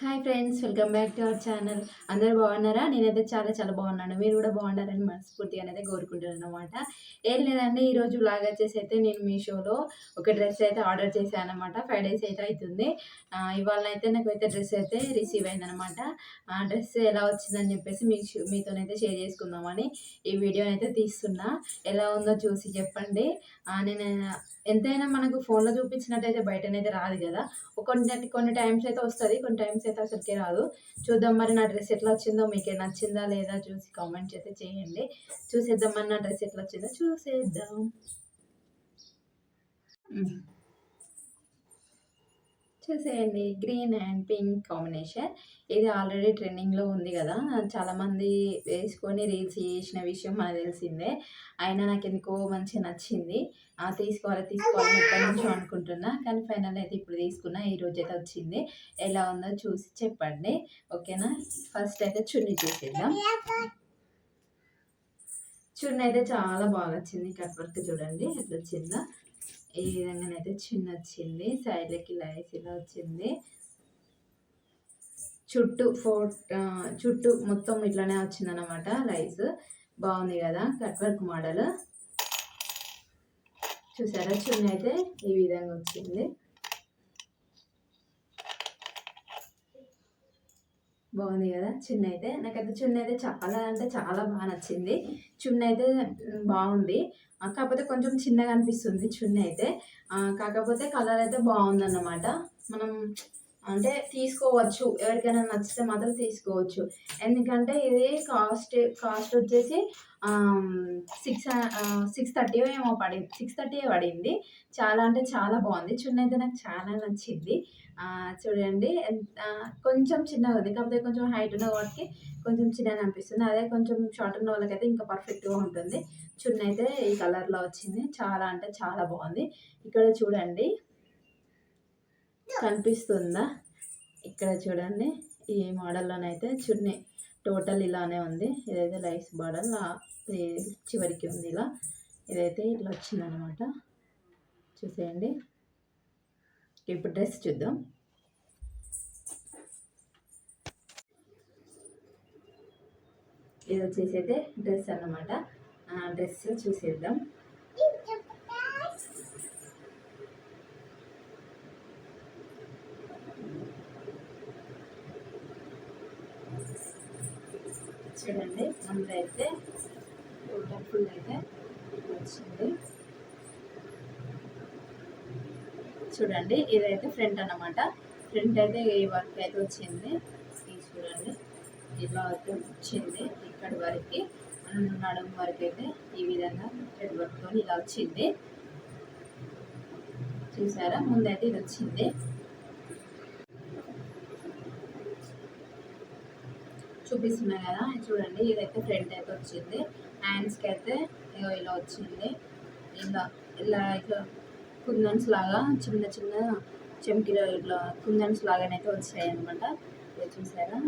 Hi friends, welcome back to our channel. అందరూ బాగున్నారా? నేనైతే చాలా చాలా బాగున్నాను. మీరు కూడా బాగుండాలని మనస్ఫూర్తిగా అయితే కోరుకుంటున్నాను అనమాట. ఏం లేదండి, ఈరోజు వ్లాగ్ వచ్చేసి అయితే నేను మీషోలో ఒక డ్రెస్ అయితే ఆర్డర్ చేశాను అనమాట. 5 డేస్ అయితే అవుతుంది. ఇవాళ అయితే నాకైతే డ్రెస్ అయితే రిసీవ్ అయిందనమాట. ఆ డ్రెస్ ఎలా వచ్చిందని చెప్పేసి మీతోనైతే షేర్ చేసుకుందామని ఈ వీడియోని అయితే తీస్తున్నా. ఎలా ఉందో చూసి చెప్పండి. నేను ఎంతైనా మనకు ఫోన్లో చూపించినట్టయితే బయటనైతే రాదు కదా. కొన్ని టైమ్స్ అయితే వస్తుంది, కొన్ని టైమ్స్ అయితే అసలుకే రాదు. చూద్దాం మరి నా డ్రెస్ ఎట్లా వచ్చిందో, మీకు నచ్చిందా లేదా చూసి కామెంట్స్ అయితే చేయండి. చూసేద్దాం మరి నా డ్రెస్ ఎట్లా వచ్చిందో చూసేద్దాం. చూసేయండి, గ్రీన్ అండ్ పింక్ కాంబినేషన్. ఇది ఆల్రెడీ ట్రెండింగ్లో ఉంది కదా, చాలామంది వేసుకొని రీల్స్ చేసిన విషయం మనకు తెలిసిందే. అయినా నాకు ఎందుకో మంచిగా నచ్చింది. తీసుకోవాలి ఎప్పటి నుంచో అనుకుంటున్నా, కానీ ఫైనల్ అయితే ఇప్పుడు తీసుకున్నా. ఈ రోజు అయితే వచ్చింది. ఎలా ఉందో చూసి చెప్పండి, ఓకేనా? ఫస్ట్ అయితే చున్నీ చూసేద్దాం. చున్నీ అయితే చాలా బాగా వచ్చింది. కట్ వర్క్ చూడండి ఎట్లా వచ్చిందో. ఈ విధంగానైతే చిన్న వచ్చింది, సైడ్లకి లైస్ ఇలా వచ్చింది. చుట్టూ మొత్తం ఇట్లానే వచ్చింది అనమాట లైస్. బాగుంది కదా, కట్ వర్క్ మోడల్. చూసారా, చున్నీ అయితే ఈ విధంగా వచ్చింది. బాగుంది కదా చున్నీ అయితే. నాకైతే చున్నీ అయితే చాలా అంటే చాలా బాగా నచ్చింది. చున్నీ అయితే బాగుంది, కాకపోతే కొంచెం చిన్నగా అనిపిస్తుంది చున్నీ అయితే. కాకపోతే కలర్ అయితే బాగుందన్నమాట. మనం అంటే తీసుకోవచ్చు, ఎవరికైనా నచ్చితే మాత్రం తీసుకోవచ్చు. ఎందుకంటే ఇది కాస్ట్ వచ్చేసి 630 ఏమో పడింది, 630 పడింది. చాలా అంటే చాలా బాగుంది. చున్నీ అయితే నాకు చాలా నచ్చింది. చూడండి, కొంచెం చిన్నగా ఉంది, కాకపోతే కొంచెం హైట్ ఉన్న వాటికి కొంచెం చిన్నగా అనిపిస్తుంది. అదే కొంచెం షార్ట్ ఉన్న వాళ్ళకైతే ఇంకా పర్ఫెక్ట్గా ఉంటుంది. చున్నీ అయితే ఈ కలర్లో వచ్చింది. చాలా అంటే చాలా బాగుంది. ఇక్కడ చూడండి, కనిపిస్తుందా? ఇక్కడ చూడండి, ఈ మోడల్లోనైతే చున్నీ టోటల్ ఇలానే ఉంది. ఇదైతే లైస్ మోడల్ చివరికి ఉంది ఇలా. ఇదైతే ఇట్లా వచ్చిందనమాట. చూసేయండి. ఇప్పుడు డ్రెస్ చూద్దాం. ఇది వచ్చేసి అయితే డ్రెస్ అన్నమాట. డ్రెస్ చూసేద్దాం. చూడండి, అందులో అయితే ఫుల్ అయితే వచ్చింది. చూడండి, ఇదైతే ఫ్రంట్ అన్నమాట. ఫ్రంట్ అయితే ఈ వర్క్ అయితే వచ్చింది. ఇది చూడండి, ఇలా అయితే వచ్చింది. ఇక్కడి వరకు నడుము వరకు అయితే ఈ విధంగా థ్రెడ్ వర్క్తో ఇలా వచ్చింది. చూసారా, ముందైతే ఇది వచ్చింది. చూపిస్తున్నా కదా, చూడండి. ఇదైతే ఫ్రంట్ అయితే వచ్చింది. హ్యాండ్స్కి అయితే ఇలా వచ్చింది. ఇలా ఇలా ఇట్లా కుందన్స్ లాగా చిన్న చిన్న చెంకిలో ఇట్లా కుందన్స్ లాగానైతే వచ్చాయి అనమాట. చూసారా,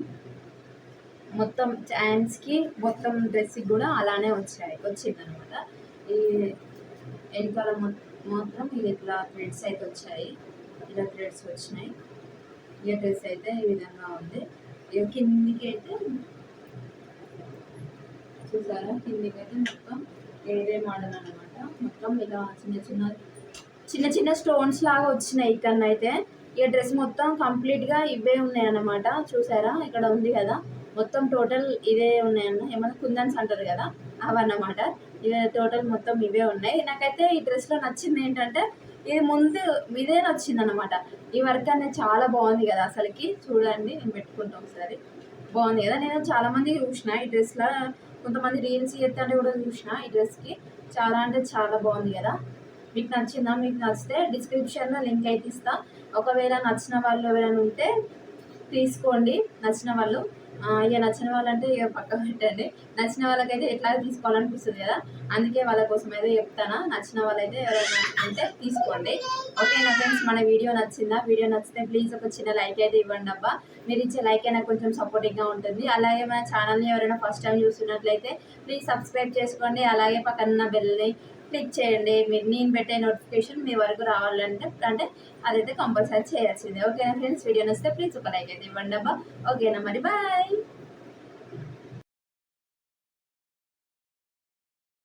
మొత్తం హ్యాండ్స్కి మొత్తం డ్రెస్కి కూడా అలానే వచ్చిందనమాట. ఈ వెనకాల మాత్రం ఇట్లా థ్రెడ్స్ అయితే వచ్చాయి. ఇలా థ్రెడ్స్ వచ్చినాయి. ఈ డ్రెస్ అయితే ఈ విధంగా ఉంది. ఇక కిందికి అయితే చూసారా, కిందికి అయితే మొత్తం వేరే మోడల్ అనమాట. మొత్తం ఇలా చిన్న చిన్న స్టోన్స్ లాగా వచ్చినాయి ఇక్కడనైతే. ఈ డ్రెస్ మొత్తం కంప్లీట్గా ఇవే ఉన్నాయి అన్నమాట. చూసారా, ఇక్కడ ఉంది కదా, మొత్తం టోటల్ ఇవే ఉన్నాయన్న, ఏమన్నా కుందన్స్ అంటారు కదా, అవన్నమాట. ఇవే టోటల్ మొత్తం ఇవే ఉన్నాయి. నాకైతే ఈ డ్రెస్లో నచ్చింది ఏంటంటే, ఇది ముందు ఇదే నచ్చింది అనమాట. ఈ వర్క్ అనేది చాలా బాగుంది కదా అసలుకి. చూడండి, నేను పెట్టుకుంటాం ఒకసారి. బాగుంది కదా. నేను చాలామంది చూసిన ఈ డ్రెస్లో, కొంతమంది రీల్స్ చేస్తుంటే కూడా చూసిన ఈ డ్రెస్కి. చాలా అంటే చాలా బాగుంది కదా. మీకు నచ్చిందా? మీకు నచ్చితే డిస్క్రిప్షన్లో లింక్ అయితే ఇస్తా. ఒకవేళ నచ్చిన వాళ్ళు ఎవరైనా ఉంటే తీసుకోండి. నచ్చిన వాళ్ళు, ఇక నచ్చిన వాళ్ళంటే ఇక పక్క పెట్టండి. నచ్చిన వాళ్ళకైతే ఎట్లా తీసుకోవాలనిపిస్తుంది కదా, అందుకే వాళ్ళ కోసం అయితే చెప్తాను. నచ్చిన వాళ్ళైతే ఎవరైనా ఉంటే తీసుకోండి. ఓకేనా ఫ్రెండ్స్, మన వీడియో నచ్చిందా? వీడియో నచ్చితే ప్లీజ్ ఒక చిన్న లైక్ అయితే ఇవ్వండి అబ్బా. మీరు ఇచ్చే లైక్ అయినా కొంచెం సపోర్టింగ్గా ఉంటుంది. అలాగే మన ఛానల్ని ఎవరైనా ఫస్ట్ టైం చూస్తున్నట్లయితే ప్లీజ్ సబ్స్క్రైబ్ చేసుకోండి. అలాగే పక్కన బెల్ని క్లిక్ చేయండి. మీరు నేను పెట్టే నోటిఫికేషన్ మీ వరకు రావాలంటే అంటే అదైతే కంపల్సరీ చేయాల్సిందే. ఓకేనా ఫ్రెండ్స్, వీడియో నచ్చితే ప్లీజ్ ఒక లైక్ అయితే ఇవ్వండి అబ్బా. ఓకేనా మరి బాయ్.